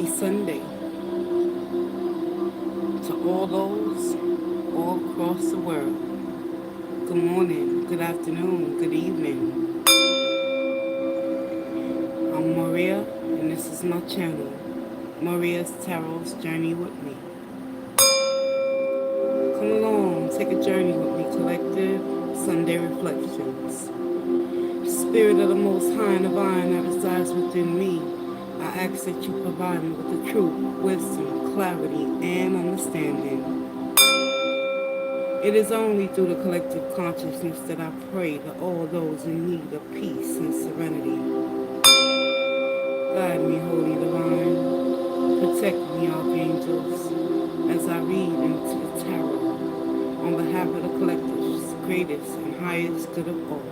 Happy Sunday to all those all across the world. Good morning, good afternoon, good evening. I'm Maria, and this is my channel, Maria's Tarot's Journey with me. Come along, take a journey with me, collective Sunday reflections. Spirit of the Most High and Divine that resides within me, I ask that you provide me with the truth, wisdom, clarity, and understanding. It is only through the collective consciousness that I pray to all those in need of peace and serenity. Guide me, Holy Divine. Protect me, Archangels, as I read into the tarot on behalf of the collective's greatest and highest good of all.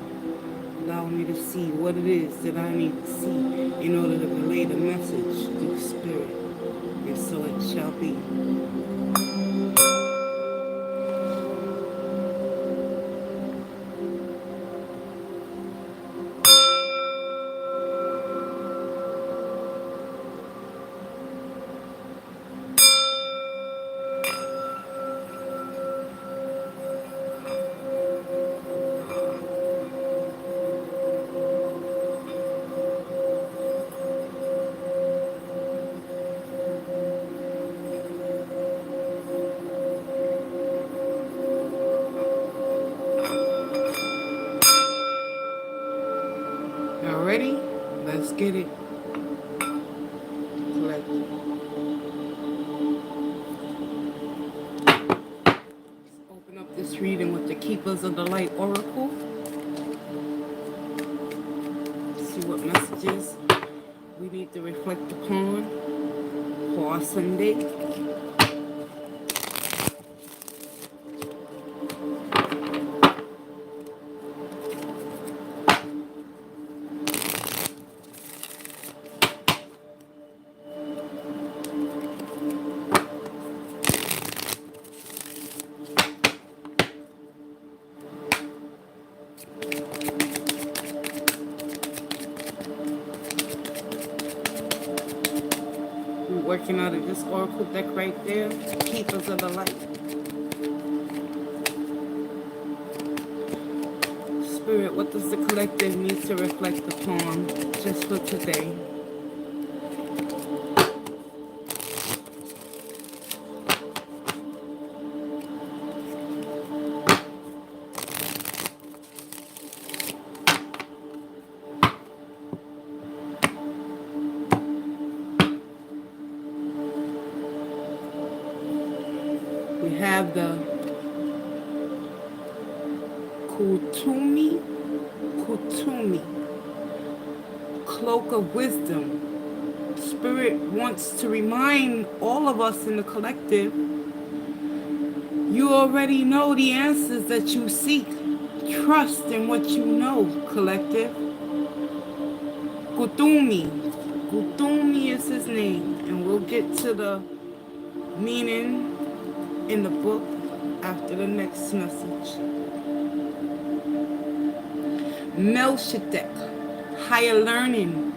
Allow me to see what it is that I need to see in order to relay the message through spirit, and so it shall be. Y'all ready? Let's get it. Collective. Let's open up this reading with the Keepers of the Light Oracle. See what messages we need to reflect upon for our Sunday. Working out of this oracle deck right there, Keepers of the Light. Spirit, what does the collective need to reflect upon just for today? We have the Kothumi, Cloak of Wisdom. Spirit wants to remind all of us in the collective, you already know the answers that you seek. Trust in what you know, collective. Kothumi is his name, and we'll get to the meaning in the book after the next message. Melchizedek, higher learning,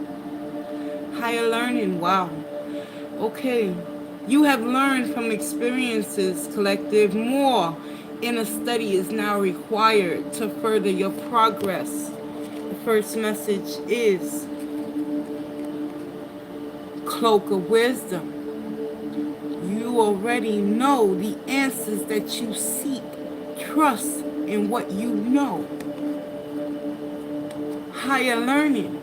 wow. Okay, you have learned from experiences, collective. More inner study is now required to further your progress. The first message is Cloak of Wisdom. You already know the answers that you seek. Trust in what you know. Higher learning.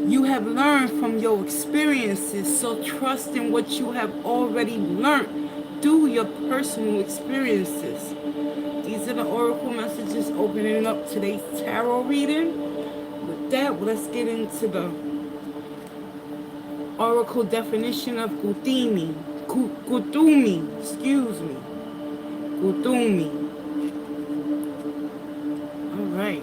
You have learned from your experiences, so trust in what you have already learned through your personal experiences. These are the oracle messages opening up today's tarot reading. With that, let's get into the oracle definition of Kothumi. Kothumi. All right.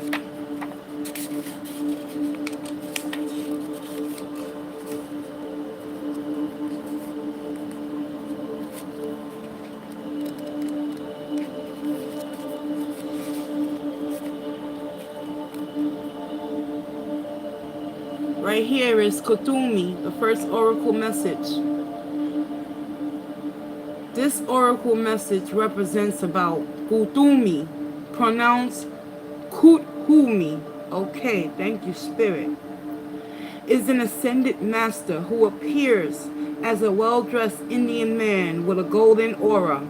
right here is Kothumi, the first oracle message. This oracle message represents about Kothumi, pronounced Kothumi. Okay, thank you, Spirit. Is an ascended master who appears as a well-dressed Indian man with a golden aura.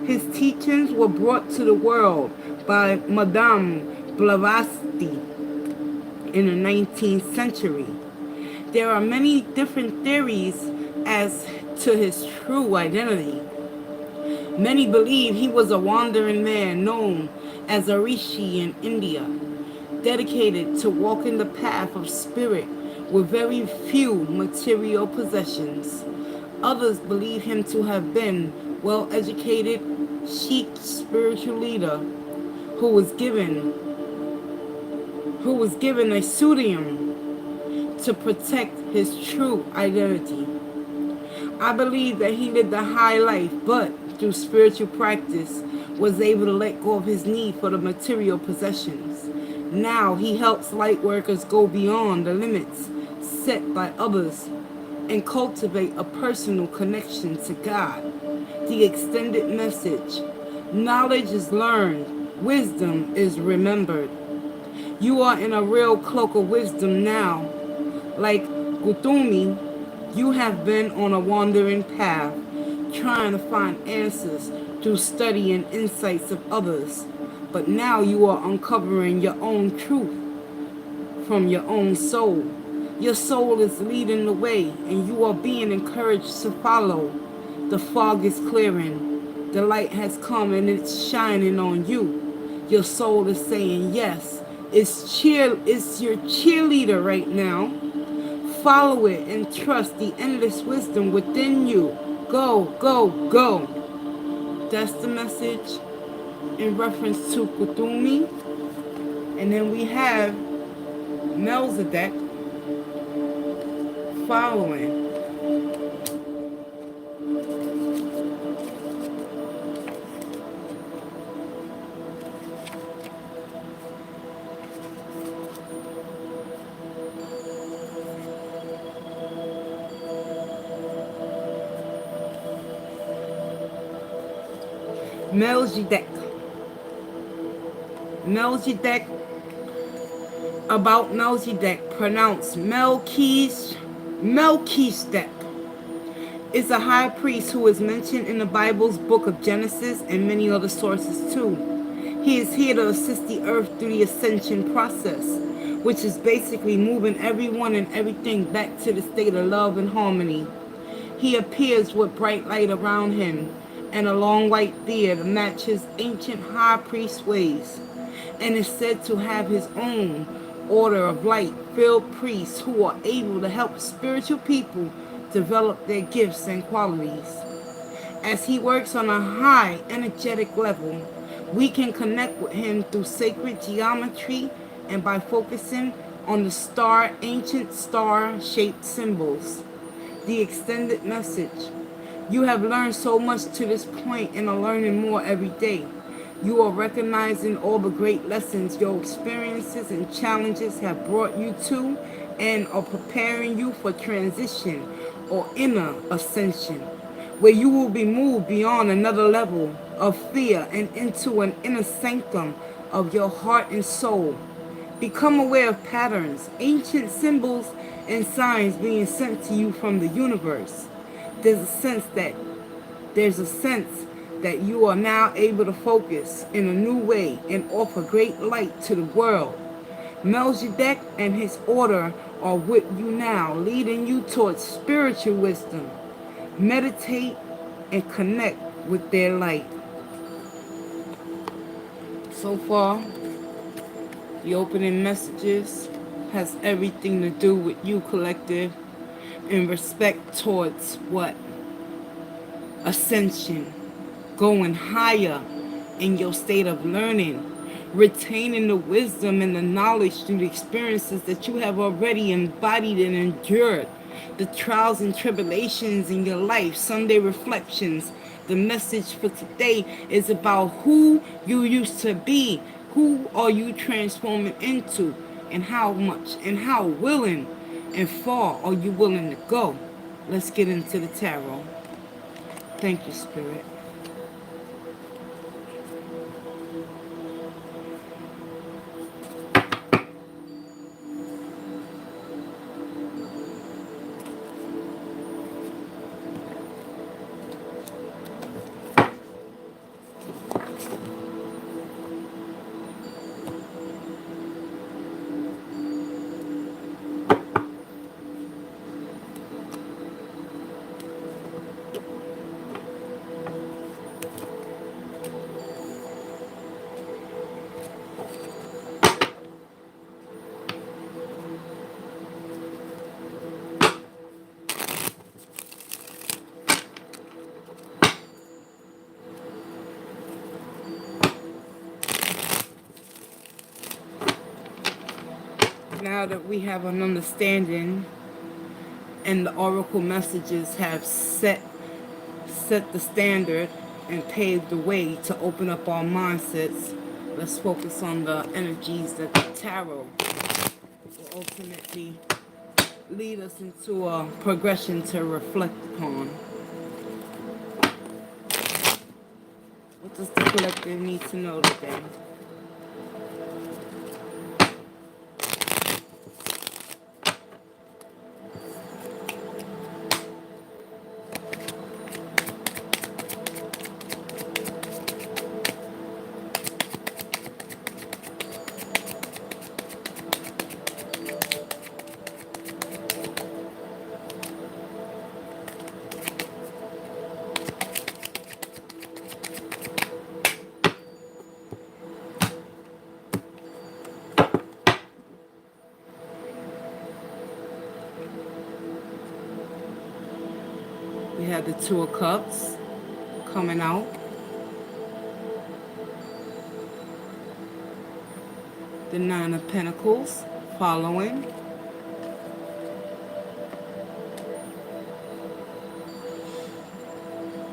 His teachings were brought to the world by Madame Blavatsky in the 19th century. There are many different theories as to his true identity. Many believe he was a wandering man known as a rishi in India, dedicated to walking the path of spirit with very few material possessions. Others believe him to have been well-educated Sikh spiritual leader who was given a pseudonym to protect his true identity. I believe that he lived a high life, but through spiritual practice was able to let go of his need for the material possessions. Now he helps light workers go beyond the limits set by others and cultivate a personal connection to God. The extended message: knowledge is learned, wisdom is remembered. You are in a real cloak of wisdom now. Like Kothumi, you have been on a wandering path, trying to find answers through study and insights of others. But now you are uncovering your own truth from your own soul. Your soul is leading the way, and you are being encouraged to follow. The fog is clearing. The light has come, and it's shining on you. Your soul is saying, yes, it's your cheerleader right now. Follow it and trust the endless wisdom within you. Go, go, go. That's the message in reference to Kothumi. And then we have Melchizedek following. Melchizedek, about Melchizedek, pronounced Melchizedek, is a high priest who is mentioned in the Bible's book of Genesis and many other sources too. He is here to assist the earth through the ascension process, which is basically moving everyone and everything back to the state of love and harmony. He appears with bright light around him and a long white beard to match his ancient high priest ways, and is said to have his own order of light-filled priests who are able to help spiritual people develop their gifts and qualities. As he works on a high energetic level, we can connect with him through sacred geometry and by focusing on the ancient star-shaped symbols. The extended message: you have learned so much to this point and are learning more every day. You are recognizing all the great lessons your experiences and challenges have brought you to, and are preparing you for transition or inner ascension, where you will be moved beyond another level of fear and into an inner sanctum of your heart and soul. Become aware of patterns, ancient symbols, and signs being sent to you from the universe. There's a sense that you are now able to focus in a new way and offer great light to the world. Melchizedek and his order are with you now, leading you towards spiritual wisdom. Meditate and connect with their light. So far, the opening messages has everything to do with you, collective, in respect towards what? Ascension. Going higher in your state of learning, retaining the wisdom and the knowledge through the experiences that you have already embodied and endured, the trials and tribulations in your life. Sunday reflections. The message for today is about who you used to be, who are you transforming into, and how much and how willing And far are you willing to go? Let's get into the tarot. Thank you, Spirit. Now that we have an understanding and the oracle messages have set the standard and paved the way to open up our mindsets, let's focus on the energies that the tarot will ultimately lead us into a progression to reflect upon. What does the collective need to know today? We have the Two of Cups coming out. The Nine of Pentacles following.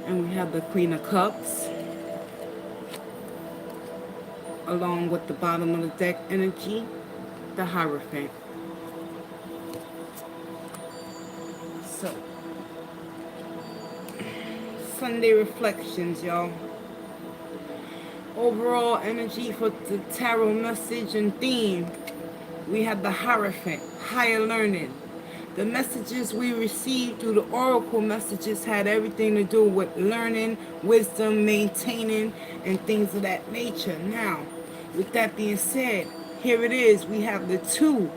And we have the Queen of Cups along with the bottom of the deck energy, the Hierophant. So, Sunday reflections, y'all. Overall energy for the tarot message and theme, we have the Hierophant, higher learning. The messages we received through the oracle messages had everything to do with learning, wisdom, maintaining, and things of that nature. Now, with that being said, here it is. We have the Two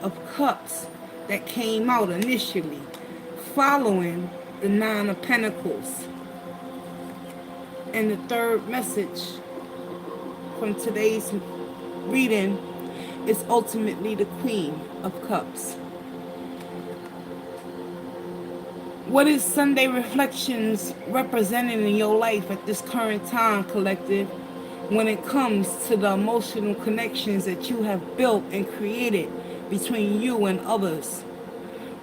of Cups that came out initially, following the Nine of Pentacles. And the third message from today's reading is ultimately the Queen of Cups. What is Sunday reflections representing in your life at this current time, collective, when it comes to the emotional connections that you have built and created between you and others?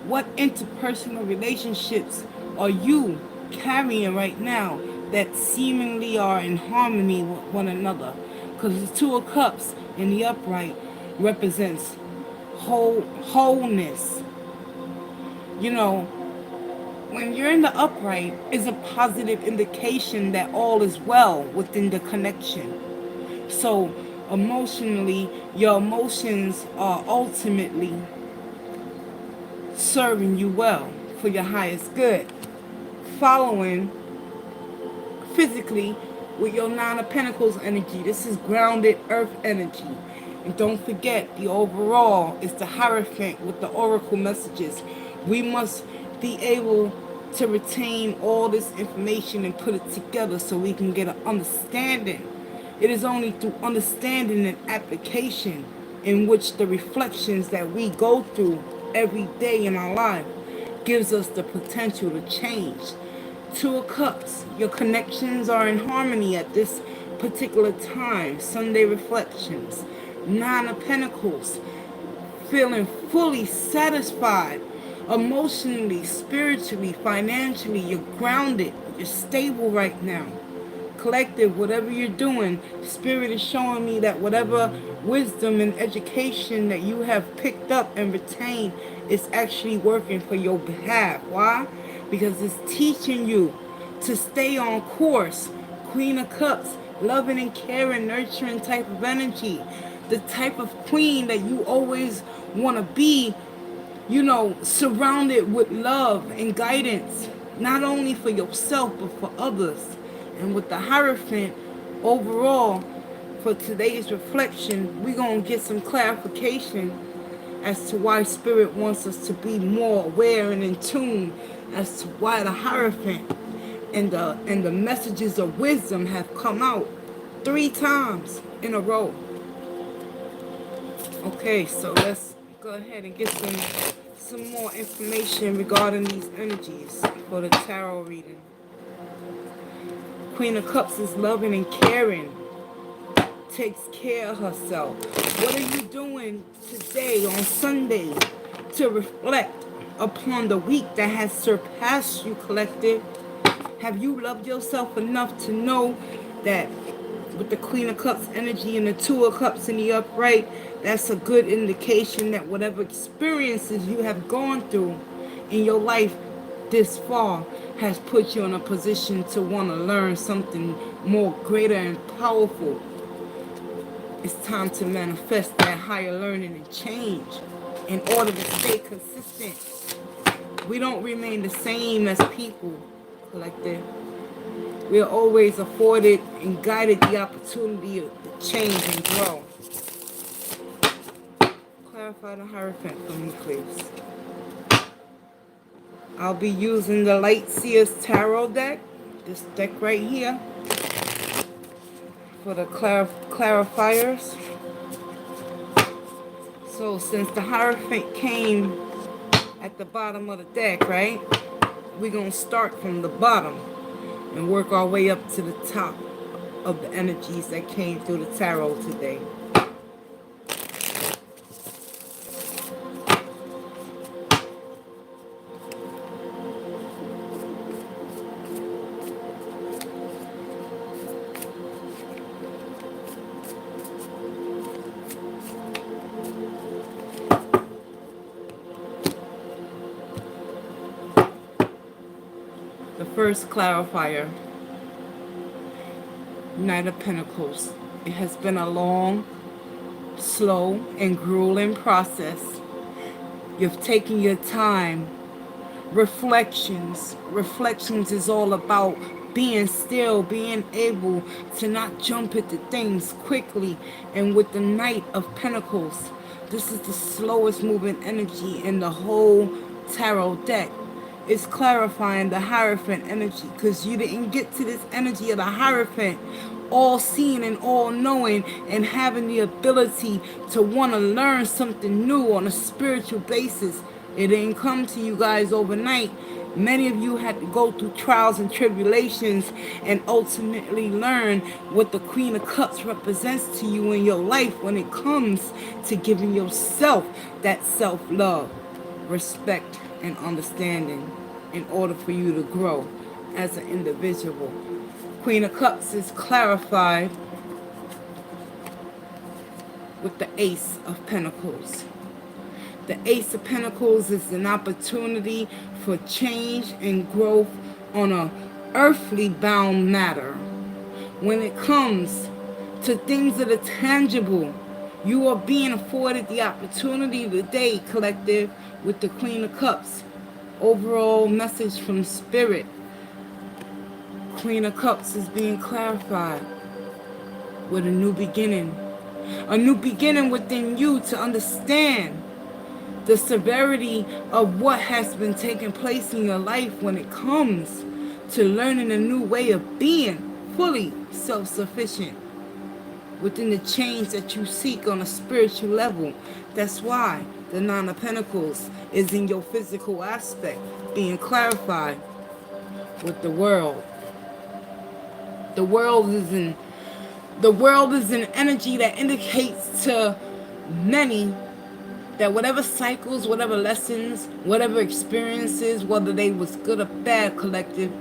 What interpersonal relationships are you carrying right now that seemingly are in harmony with one another? Because the Two of Cups in the upright represents wholeness. You know, when you're in the upright, is a positive indication that all is well within the connection. So emotionally, your emotions are ultimately serving you well for your highest good. Following physically with your Nine of Pentacles energy, this is grounded earth energy. And don't forget, the overall is the Hierophant with the oracle messages. We must be able to retain all this information and put it together so we can get an understanding. It is only through understanding and application in which the reflections that we go through every day in our life gives us the potential to change. Two of Cups, your connections are in harmony at this particular time. Sunday reflections. Nine of Pentacles, feeling fully satisfied emotionally, spiritually, financially. You're grounded, you're stable right now. Collective, whatever you're doing, Spirit is showing me that whatever wisdom and education that you have picked up and retained is actually working for your behalf. Why? Because it's teaching you to stay on course. Queen of Cups, loving and caring, nurturing type of energy. The type of queen that you always want to be, surrounded with love and guidance, not only for yourself, but for others. And with the Hierophant, overall, for today's reflection, we're going to get some clarification as to why Spirit wants us to be more aware and in tune as to why the Hierophant and the messages of wisdom have come out 3 times in a row. Okay, so let's go ahead and get some more information regarding these energies for the tarot reading. Queen of Cups is loving and caring, takes care of herself. What are you doing today on Sunday to reflect upon the week that has surpassed you, collective? Have you loved yourself enough to know that with the Queen of Cups energy and the Two of Cups in the upright, that's a good indication that whatever experiences you have gone through in your life this far has put you in a position to want to learn something more greater and powerful. It's time to manifest that higher learning and change in order to stay consistent. We don't remain the same as people, collective. We are always afforded and guided the opportunity to change and grow. Clarify the Hierophant for me, please. I'll be using the Light Seers Tarot deck, this deck right here, for the clarifiers. So since the Hierophant came at the bottom of the deck, right, we're going to start from the bottom and work our way up to the top of the energies that came through the tarot today. The first clarifier, Knight of Pentacles. It has been a long, slow, and grueling process. You've taken your time. Reflections is all about being still, being able to not jump into things quickly. And with the Knight of Pentacles, this is the slowest moving energy in the whole tarot deck. It's clarifying the Hierophant energy, because you didn't get to this energy of the Hierophant all seeing and all knowing and having the ability to want to learn something new on a spiritual basis. It didn't come to you guys overnight. Many of you had to go through trials and tribulations and ultimately learn what the Queen of Cups represents to you in your life when it comes to giving yourself that self-love, respect, and understanding in order for you to grow as an individual. Queen of Cups is clarified with the Ace of Pentacles. The Ace of Pentacles is an opportunity for change and growth on a earthly bound matter. When it comes to things that are tangible, you are being afforded the opportunity today, collective, with the Queen of Cups. Overall message from Spirit. Queen of Cups is being clarified with a new beginning. A new beginning within you to understand the severity of what has been taking place in your life when it comes to learning a new way of being fully self-sufficient within the change that you seek on a spiritual level. That's why the Nine of Pentacles is in your physical aspect, being clarified with the World. The world is an energy that indicates to many that whatever cycles, whatever lessons, whatever experiences, whether they was good or bad, collective,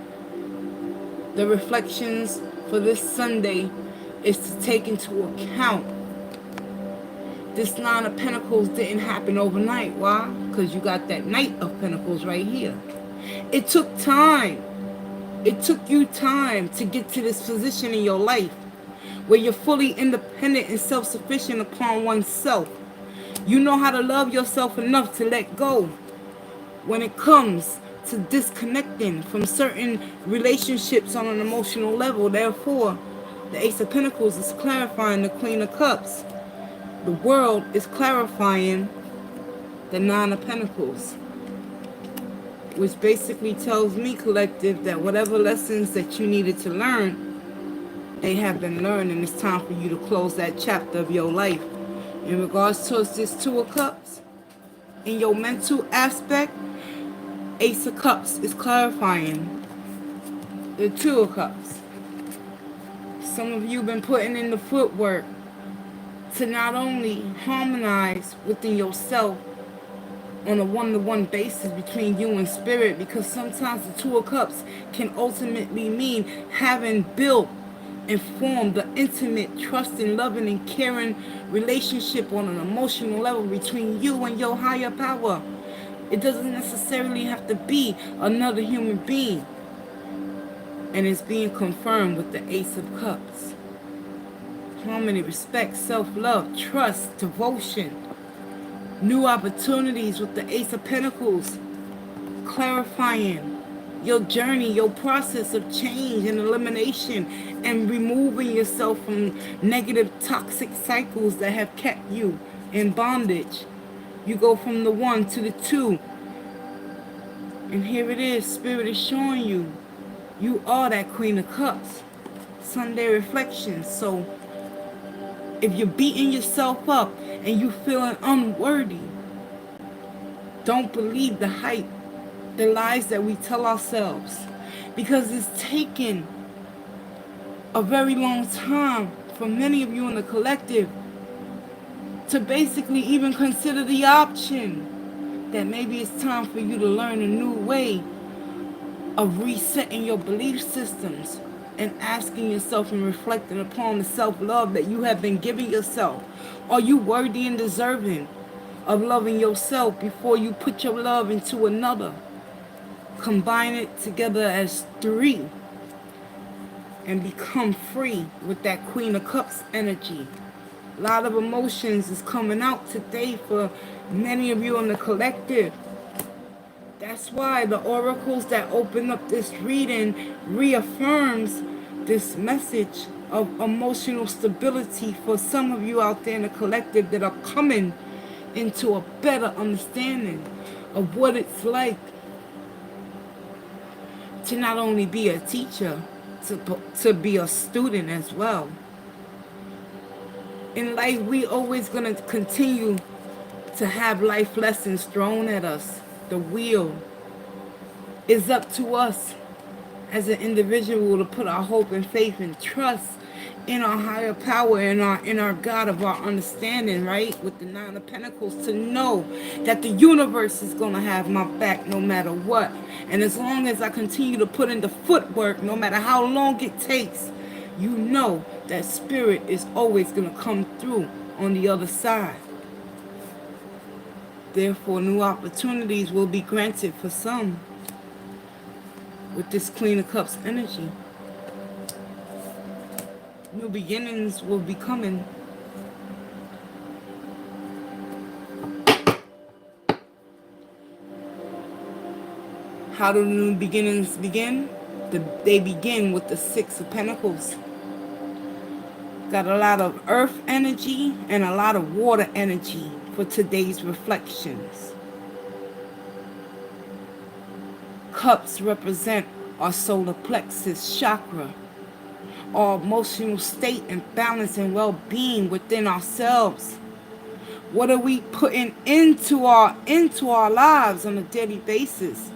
the reflections for this Sunday is to take into account this Nine of Pentacles didn't happen overnight. Why? Because you got that Knight of Pentacles right here. It took time. It took you time to get to this position in your life where you're fully independent and self-sufficient upon oneself. You know how to love yourself enough to let go when it comes to disconnecting from certain relationships on an emotional level. Therefore, the Ace of Pentacles is clarifying the Queen of Cups. The world is clarifying the Nine of Pentacles, which basically tells me, collective, that whatever lessons that you needed to learn, they have been learned, and it's time for you to close that chapter of your life. In regards to this Two of Cups, in your mental aspect, Ace of Cups is clarifying the Two of Cups. Some of you have been putting in the footwork to not only harmonize within yourself on a one-to-one basis between you and spirit, because sometimes the Two of Cups can ultimately mean having built and formed the intimate, trusting, loving, and caring relationship on an emotional level between you and your higher power. It doesn't necessarily have to be another human being. And it's being confirmed with the Ace of Cups. Harmony, respect, self-love, trust, devotion. New opportunities with the Ace of Pentacles. Clarifying your journey, your process of change and elimination, and removing yourself from negative, toxic cycles that have kept you in bondage. You go from the 1 to the 2. And here it is. Spirit is showing you. You are that Queen of Cups. Sunday reflections. So if you're beating yourself up and you feeling unworthy, don't believe the hype, the lies that we tell ourselves. Because it's taken a very long time for many of you in the collective to basically even consider the option that maybe it's time for you to learn a new way of resetting your belief systems and asking yourself and reflecting upon the self-love that you have been giving yourself. Are you worthy and deserving of loving yourself before you put your love into another? Combine it together as 3 and become free with that Queen of Cups energy. A lot of emotions is coming out today for many of you in the collective. That's why the oracles that open up this reading reaffirms this message of emotional stability for some of you out there in the collective that are coming into a better understanding of what it's like to not only be a teacher, to be a student as well. In life, we always going to continue to have life lessons thrown at us. The wheel is up to us as an individual to put our hope and faith and trust in our higher power, in our God of our understanding, right? With the Nine of Pentacles, to know that the universe is going to have my back no matter what. And as long as I continue to put in the footwork, no matter how long it takes, you know that spirit is always going to come through on the other side. Therefore, new opportunities will be granted for some with this Queen of Cups energy. New beginnings will be coming. How do new beginnings begin? They begin with the 6 of Pentacles. Got a lot of earth energy and a lot of water energy for today's reflections. Cups represent our solar plexus chakra, our emotional state and balance and well-being within ourselves. What are we putting into our lives on a daily basis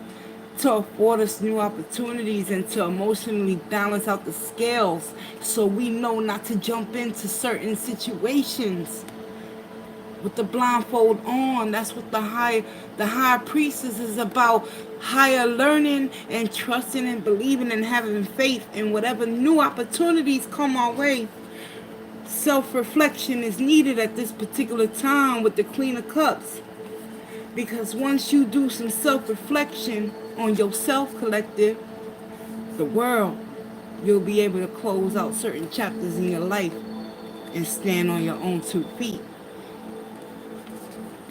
to afford us new opportunities and to emotionally balance out the scales so we know not to jump into certain situations with the blindfold on. That's what the high priestess is about. Higher learning and trusting and believing and having faith in whatever new opportunities come our way. Self-reflection is needed at this particular time with the Queen of Cups. Because once you do some self-reflection on yourself, collective, the world, you'll be able to close out certain chapters in your life and stand on your own 2 feet.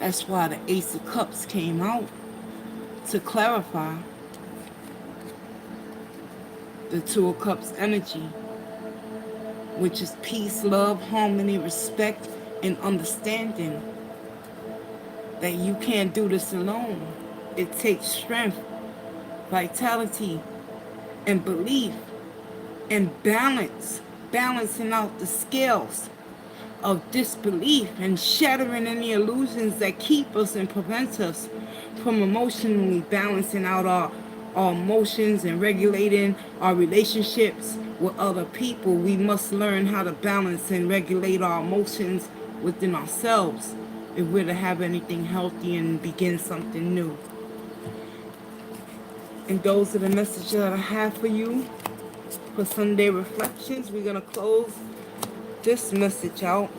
That's why the Ace of Cups came out, to clarify the Two of Cups energy, which is peace, love, harmony, respect, and understanding that you can't do this alone. It takes strength, vitality, and belief, and balancing out the scales of disbelief and shattering any illusions that keep us and prevent us from emotionally balancing out our emotions and regulating our relationships with other people. We must learn how to balance and regulate our emotions within ourselves if we're to have anything healthy and begin something new. And those are the messages that I have for you for Sunday Reflections. We're going to close this message out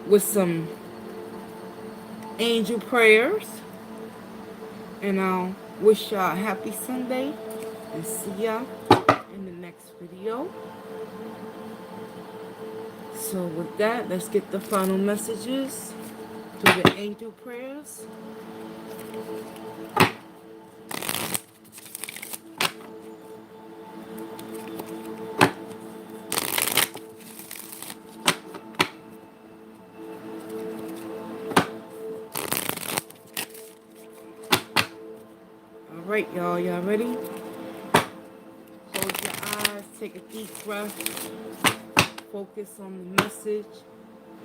with some angel prayers. And I'll wish y'all a happy Sunday and see y'all in the next video. So with that, let's get the final messages through the angel prayers. Alright, y'all ready? Close your eyes, take a deep breath, focus on the message.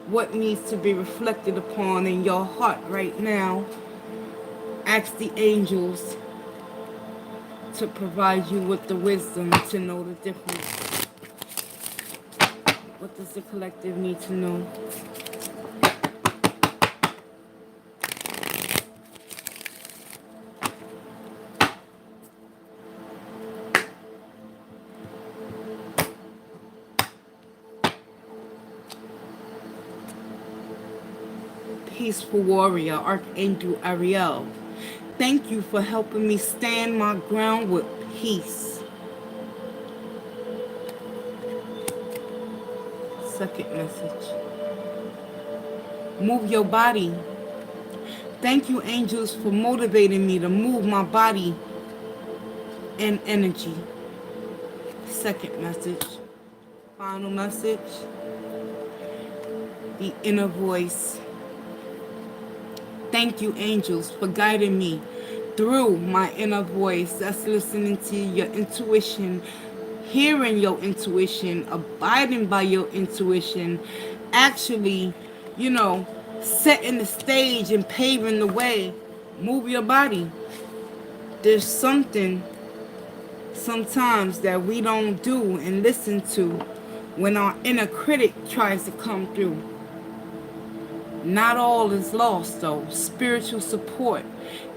What needs to be reflected upon in your heart right now? Ask the angels to provide you with the wisdom to know the difference. What does the collective need to know? Peaceful warrior, Archangel Ariel, thank you for helping me stand my ground with peace. Second message. Move your body. Thank you, angels, for motivating me to move my body and energy. Second message. Final message. The inner voice. Thank you, angels, for guiding me through my inner voice. That's listening to your intuition, hearing your intuition, abiding by your intuition, actually, setting the stage and paving the way. Move your body. There's something sometimes that we don't do and listen to when our inner critic tries to come through. Not all is lost, though. Spiritual support.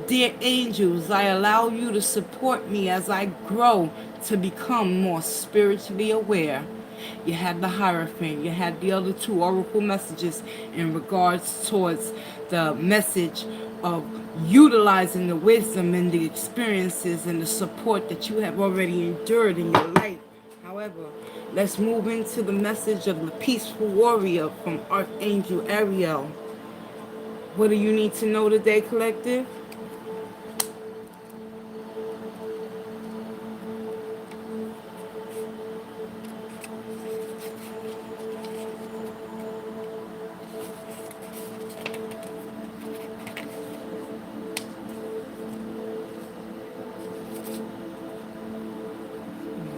Dear angels, I allow you to support me as I grow to become more spiritually aware. You had the Hierophant. You had the other two oracle messages in regards towards the message of utilizing the wisdom and the experiences and the support that you have already endured in your life. However, let's move into the message of the peaceful warrior from Archangel Ariel. What do you need to know today, collective?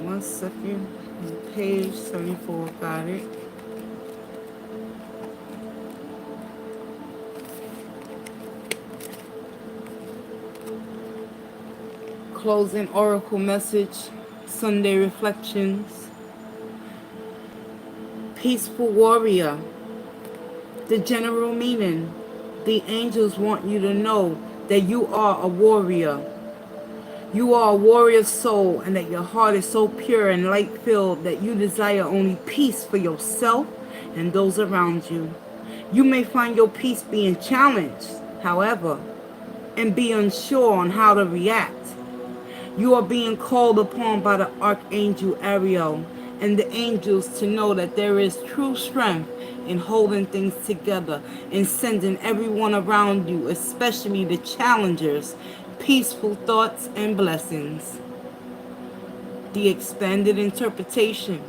One second. Page 74, got it. Closing oracle message, Sunday reflections. Peaceful warrior, The general meaning. The angels want you to know that you are a warrior. You are a warrior soul, and that your heart is so pure and light-filled that you desire only peace for yourself and those around you. You may find your peace being challenged, however, and be unsure on how to react. You are being called upon by the Archangel Ariel and the angels to know that there is true strength in holding things together and sending everyone around you, especially the challengers, peaceful thoughts and blessings. The expanded interpretation.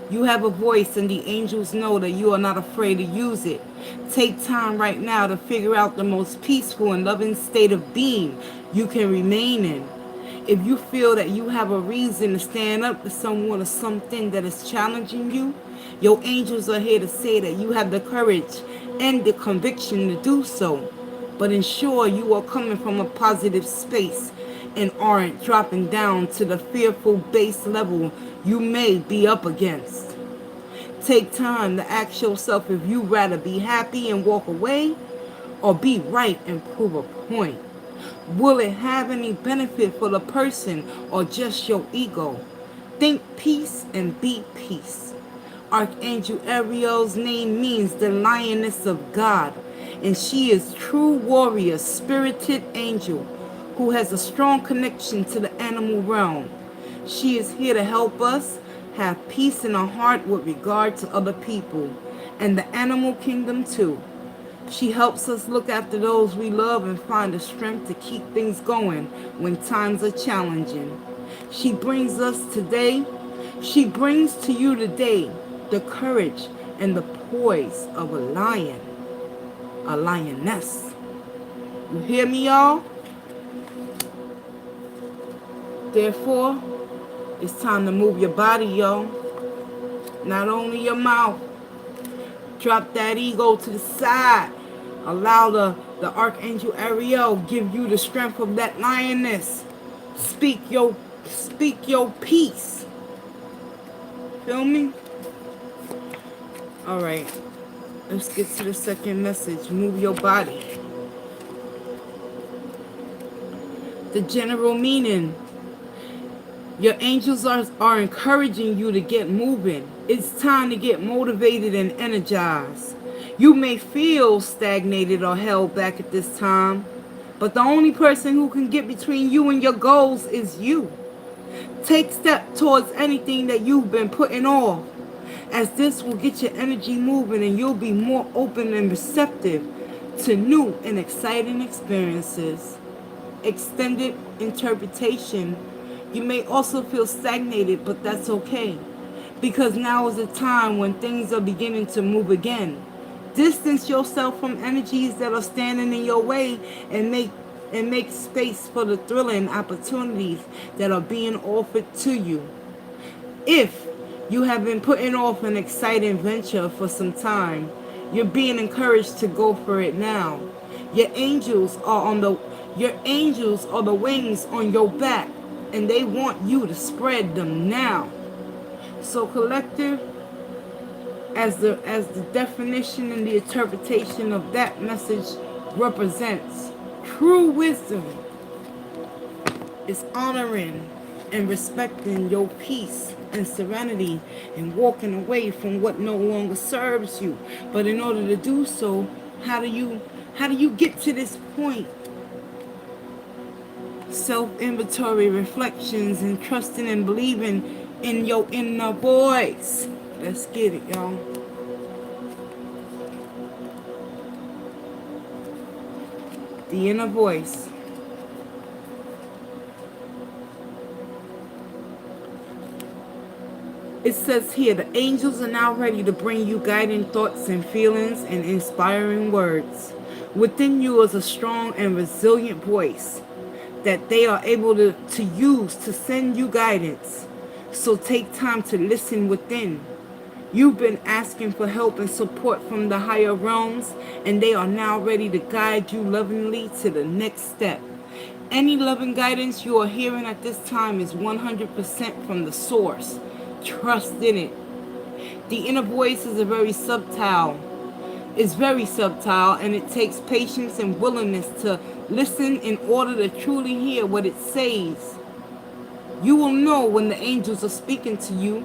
You have a voice, and the angels know that you are not afraid to use it. Take time right now to figure out the most peaceful and loving state of being you can remain in. If you feel that you have a reason to stand up to someone or something that is challenging you, your angels are here to say that you have the courage and the conviction to do so. But ensure you are coming from a positive space and aren't dropping down to the fearful base level you may be up against. Take time to ask yourself if you'd rather be happy and walk away or be right and prove a point. Will it have any benefit for the person or just your ego? Think peace and be peace. Archangel Ariel's name means the lioness of God, and she is true warrior, spirited angel who has a strong connection to the animal realm. She is here to help us have peace in our heart with regard to other people and the animal kingdom too. She helps us look after those we love and find the strength to keep things going when times are challenging. She brings to you today the courage and the poise of a lion, a lioness. You hear me, y'all? Therefore, it's time to move your body, y'all. Not only your mouth. Drop that ego to the side. Allow the Archangel Ariel give you the strength of that lioness. Speak your peace. Feel me? Alright. Let's get to the second message. Move your body. The general meaning. Your angels are encouraging you to get moving. It's time to get motivated and energized. You may feel stagnated or held back at this time, but the only person who can get between you and your goals is you. Take steps towards anything that you've been putting off, as this will get your energy moving and you'll be more open and receptive to new and exciting experiences. Extended interpretation. You may also feel stagnated, but that's okay, because now is the time when things are beginning to move again. Distance yourself from energies that are standing in your way and make space for the thrilling opportunities that are being offered to you. If you have been putting off an exciting venture for some time, you're being encouraged to go for it now. Your angels are the wings on your back, and they want you to spread them now. So collective, as the definition and the interpretation of that message represents, true wisdom is honoring and respecting your peace and serenity and walking away from what no longer serves you. But in order to do so, how do you get to this point? Self-inventory, reflections, and trusting and believing in your inner voice. Let's get it, y'all. The inner voice. It says here, the angels are now ready to bring you guiding thoughts and feelings and inspiring words. Within you is a strong and resilient voice that they are able to use to send you guidance. So take time to listen within. You've been asking for help and support from the higher realms, and they are now ready to guide you lovingly to the next step. Any loving guidance you are hearing at this time is 100% from the source. Trust in it. The inner voice is a very subtle, is very subtle, and it takes patience and willingness to listen in order to truly hear what it says. You will know when the angels are speaking to you.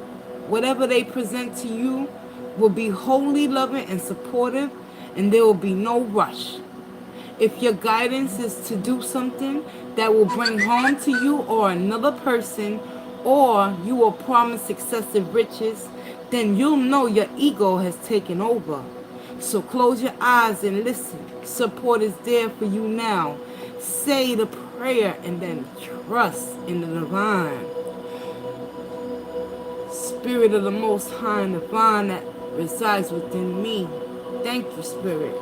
Whatever they present to you will be wholly loving and supportive, and there will be no rush. If your guidance is to do something that will bring harm to you or another person, or you will promise excessive riches, then you'll know your ego has taken over. So close your eyes and listen. Support is there for you now. Say the prayer and then trust in the divine. Spirit of the Most High and Divine that resides within me. Thank you, Spirit.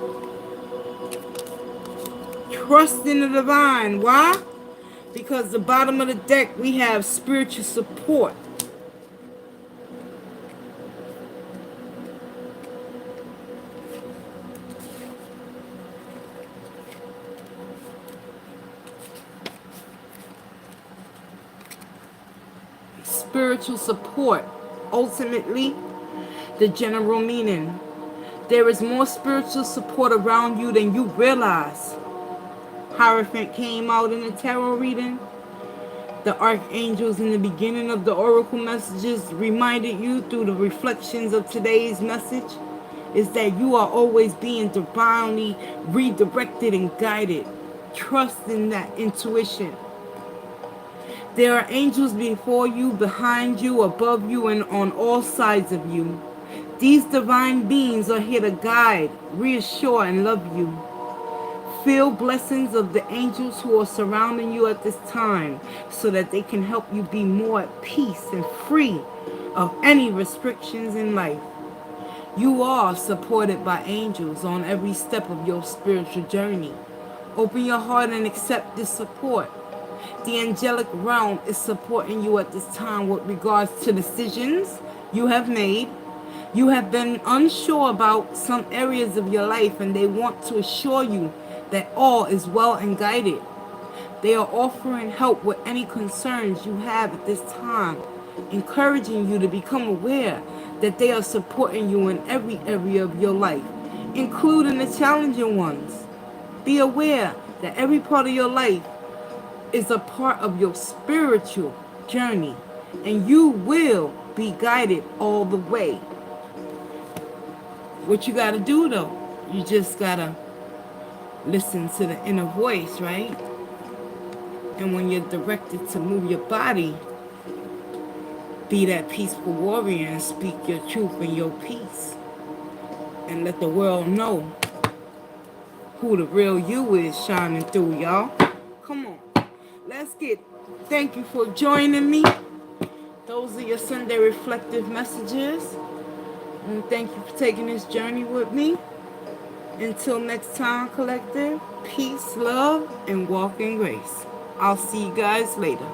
Trust in the divine. Why? Because the bottom of the deck we have spiritual support. Spiritual support. Ultimately, the general meaning. There is more spiritual support around you than you realize. Hierophant came out in the tarot reading. The archangels in the beginning of the oracle messages reminded you through the reflections of today's message is that you are always being divinely redirected and guided. Trust in that intuition. There are angels before you, behind you, above you, and on all sides of you. These divine beings are here to guide, reassure, and love you. Feel blessings of the angels who are surrounding you at this time so that they can help you be more at peace and free of any restrictions in life. You are supported by angels on every step of your spiritual journey. Open your heart and accept this support. The angelic realm is supporting you at this time with regards to decisions you have made. You have been unsure about some areas of your life, and they want to assure you that all is well and guided. They are offering help with any concerns you have at this time, encouraging you to become aware that they are supporting you in every area of your life, including the challenging ones. Be aware that every part of your life is a part of your spiritual journey, and you will be guided all the way. What you got to do though, you just got to listen to the inner voice, right? And when you're directed to move your body, be that peaceful warrior and speak your truth and your peace. And let the world know who the real you is shining through, y'all. Come on. Let's get, thank you for joining me. Those are your Sunday reflective messages. And thank you for taking this journey with me. Until next time, collective, peace, love, and walk in grace. I'll see you guys later.